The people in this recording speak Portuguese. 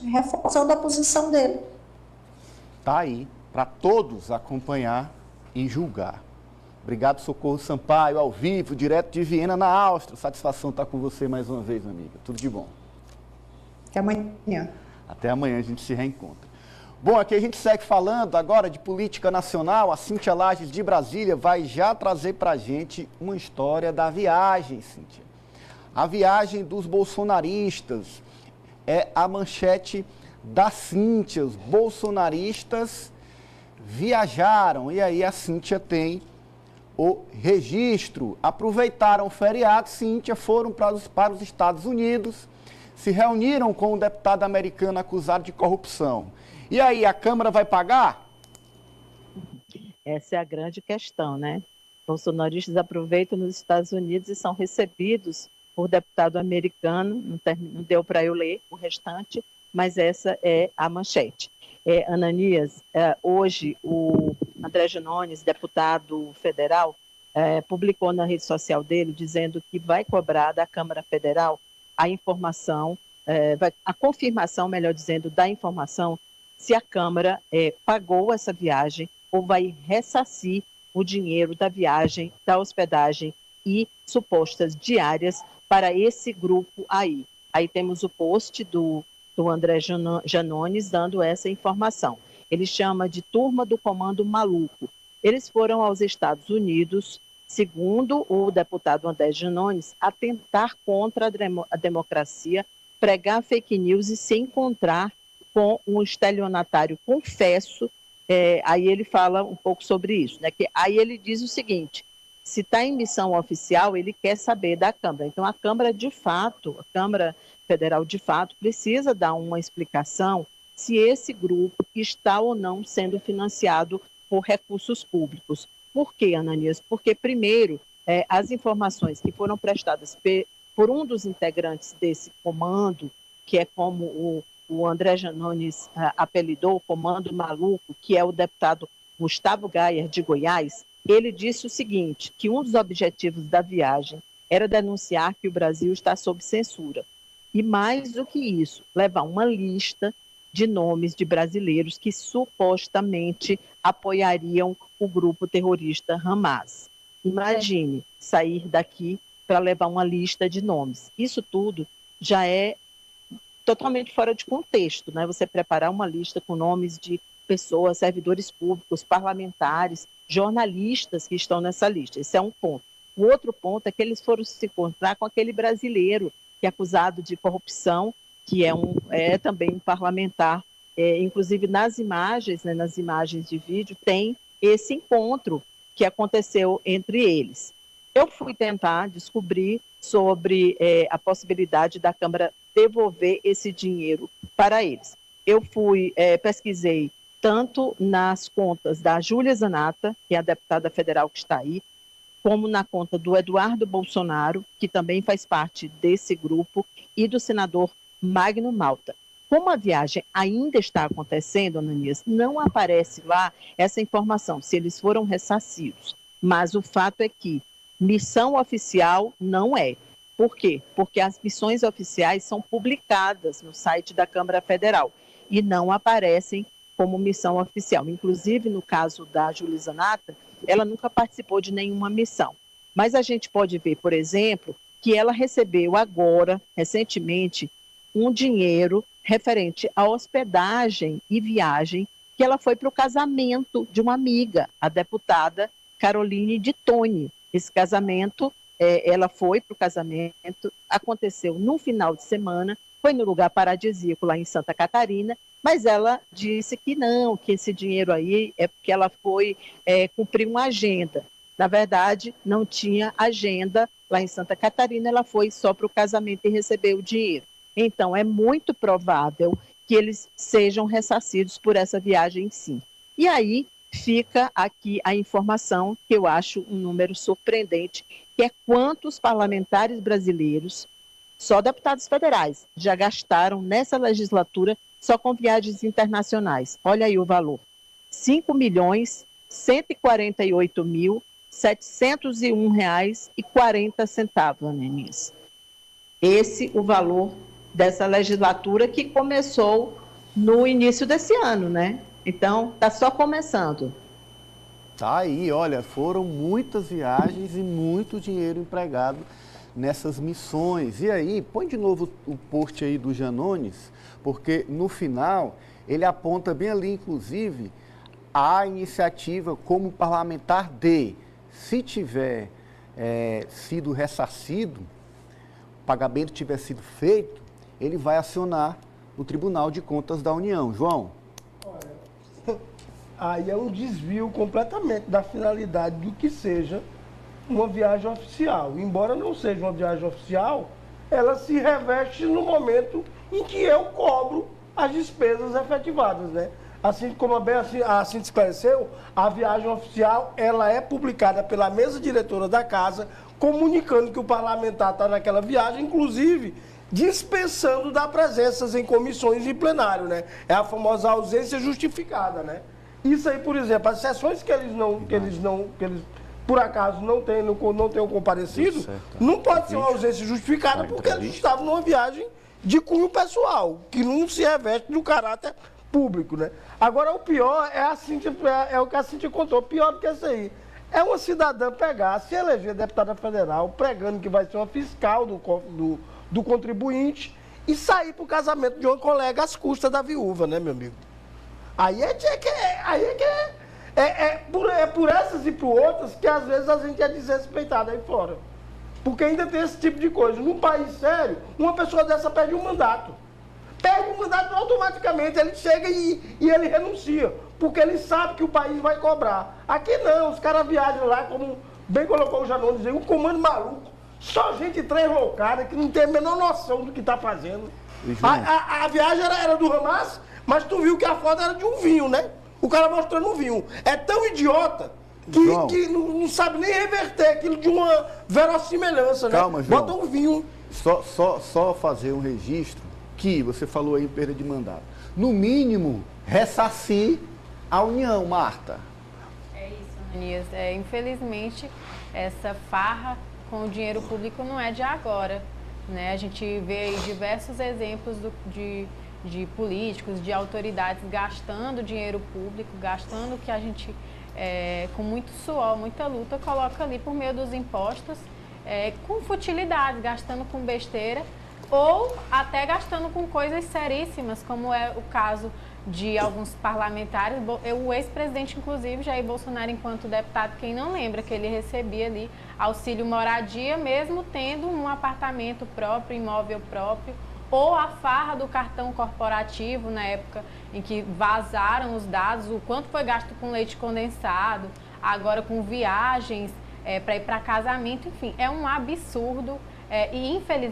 reforçando a posição dele. Tá aí, para todos acompanhar e julgar. Obrigado, Socorro Sampaio, ao vivo, direto de Viena, na Áustria. Satisfação estar com você mais uma vez, amiga. Tudo de bom. Até amanhã. Até amanhã a gente se reencontra. Bom, aqui a gente segue falando agora de política nacional. A Cíntia Lages de Brasília vai já trazer para a gente uma história da viagem, Cíntia. A viagem dos bolsonaristas é a manchete da Cíntia. Os bolsonaristas viajaram e aí a Cíntia tem o registro. Aproveitaram o feriado, Cíntia, foram para os Estados Unidos, se reuniram com um deputado americano acusado de corrupção. E aí, a Câmara vai pagar? Essa é a grande questão, né? Bolsonaristas aproveitam nos Estados Unidos e são recebidos por deputado americano, não deu para eu ler o restante, mas essa é a manchete. Ananias, hoje o André Janones, deputado federal, publicou na rede social dele dizendo que vai cobrar da Câmara Federal a informação, a confirmação, melhor dizendo, da informação se a Câmara pagou essa viagem ou vai ressarcir o dinheiro da viagem, da hospedagem e supostas diárias para esse grupo aí. Aí temos o post do André Janones dando essa informação. Ele chama de Turma do Comando Maluco. Eles foram aos Estados Unidos, segundo o deputado André Janones, atentar contra a democracia, pregar fake news e se encontrar com um estelionatário confesso. Aí ele fala um pouco sobre isso, né? Aí ele diz o seguinte: se está em missão oficial, ele quer saber da Câmara. Então a Câmara Federal de fato precisa dar uma explicação se esse grupo está ou não sendo financiado por recursos públicos. Por quê, Ananias? Porque primeiro as informações que foram prestadas por um dos integrantes desse comando, que é como o André Janones apelidou, Comando Maluco, que é o deputado Gustavo Gayer, de Goiás, ele disse o seguinte, que um dos objetivos da viagem era denunciar que o Brasil está sob censura. E mais do que isso, levar uma lista de nomes de brasileiros que supostamente apoiariam o grupo terrorista Hamas. Imagine sair daqui para levar uma lista de nomes. Isso tudo já é totalmente fora de contexto, né? Você preparar uma lista com nomes de pessoas, servidores públicos, parlamentares, jornalistas que estão nessa lista. Esse é um ponto. O outro ponto é que eles foram se encontrar com aquele brasileiro que é acusado de corrupção, que é também um parlamentar. Inclusive nas imagens, né, nas imagens de vídeo, tem esse encontro que aconteceu entre eles. Eu fui tentar descobrir sobre a possibilidade da Câmara devolver esse dinheiro para eles. Eu pesquisei tanto nas contas da Júlia Zanata, que é a deputada federal que está aí, como na conta do Eduardo Bolsonaro, que também faz parte desse grupo, e do senador Magno Malta. Como a viagem ainda está acontecendo, Ananias, não aparece lá essa informação, se eles foram ressarcidos. Mas o fato é que missão oficial não é. Por quê? Porque as missões oficiais são publicadas no site da Câmara Federal e não aparecem como missão oficial. Inclusive, no caso da Júlia Zanata, ela nunca participou de nenhuma missão. Mas a gente pode ver, por exemplo, que ela recebeu agora, recentemente, um dinheiro referente à hospedagem e viagem, que ela foi para o casamento de uma amiga, a deputada Caroline de Toni. Esse casamento, ela foi para o casamento, aconteceu no final de semana, foi no lugar paradisíaco lá em Santa Catarina, mas ela disse que não, que esse dinheiro aí é porque ela foi cumprir uma agenda. Na verdade, não tinha agenda lá em Santa Catarina, ela foi só para o casamento e recebeu o dinheiro. Então, é muito provável que eles sejam ressarcidos por essa viagem em si. E aí fica aqui a informação, que eu acho um número surpreendente, que é quantos parlamentares brasileiros, só deputados federais, já gastaram nessa legislatura só com viagens internacionais. Olha aí o valor. R$ 5.148.701,40, Ananias. Esse o valor dessa legislatura que começou no início desse ano, né? Então, está só começando. Tá aí, olha, foram muitas viagens e muito dinheiro empregado nessas missões. E aí, põe de novo o post aí do Janones, porque no final ele aponta bem ali, inclusive, a iniciativa como parlamentar de, se tiver sido ressarcido, o pagamento tiver sido feito, ele vai acionar o Tribunal de Contas da União. João? Aí é um desvio completamente da finalidade do que seja uma viagem oficial. Embora não seja uma viagem oficial, ela se reveste no momento em que eu cobro as despesas efetivadas, né? Assim como a Cintia esclareceu, a viagem oficial ela é publicada pela mesa diretora da casa, comunicando que o parlamentar está naquela viagem, inclusive dispensando da presença em comissões e plenário, né? É a famosa ausência justificada, né? Isso aí, por exemplo, as sessões que eles por acaso não tenham comparecido, não pode ser uma ausência justificada porque eles estavam numa viagem de cunho pessoal, que não se reveste do caráter público, né? Agora, o pior é o que a Cintia contou, pior do que isso aí. É uma cidadã pegar, se eleger deputada federal, pregando que vai ser uma fiscal do contribuinte e sair para o casamento de uma colega às custas da viúva, né, meu amigo? Aí é por essas e por outras que às vezes a gente é desrespeitado aí fora. Porque ainda tem esse tipo de coisa. Num país sério, uma pessoa dessa perde um mandato. Perde um mandato automaticamente, ele chega e ele renuncia. Porque ele sabe que o país vai cobrar. Aqui não, os caras viajam lá, como bem colocou o Janones aí, um comando maluco. Só gente translocada que não tem a menor noção do que está fazendo. A viagem era do Hamas, mas tu viu que a foto era de um vinho, né? O cara mostrando um vinho. É tão idiota que não sabe nem reverter aquilo de uma verossimilhança, né? Calma, João. Bota um vinho. Só fazer um registro que você falou aí em perda de mandato. No mínimo, ressarcir a União, Marta. É isso, Ananias. Infelizmente, essa farra com o dinheiro público não é de agora, né? A gente vê aí diversos exemplos de políticos, de autoridades gastando dinheiro público, gastando o que a gente, com muito suor, muita luta, coloca ali por meio dos impostos, com futilidades, gastando com besteira ou até gastando com coisas seríssimas, como é o caso de alguns parlamentares. O ex-presidente, inclusive, Jair Bolsonaro, enquanto deputado, quem não lembra que ele recebia ali auxílio moradia, mesmo tendo um apartamento próprio, imóvel próprio, ou a farra do cartão corporativo, na época em que vazaram os dados, o quanto foi gasto com leite condensado, agora com viagens para ir para casamento, enfim, é um absurdo e, infelizmente,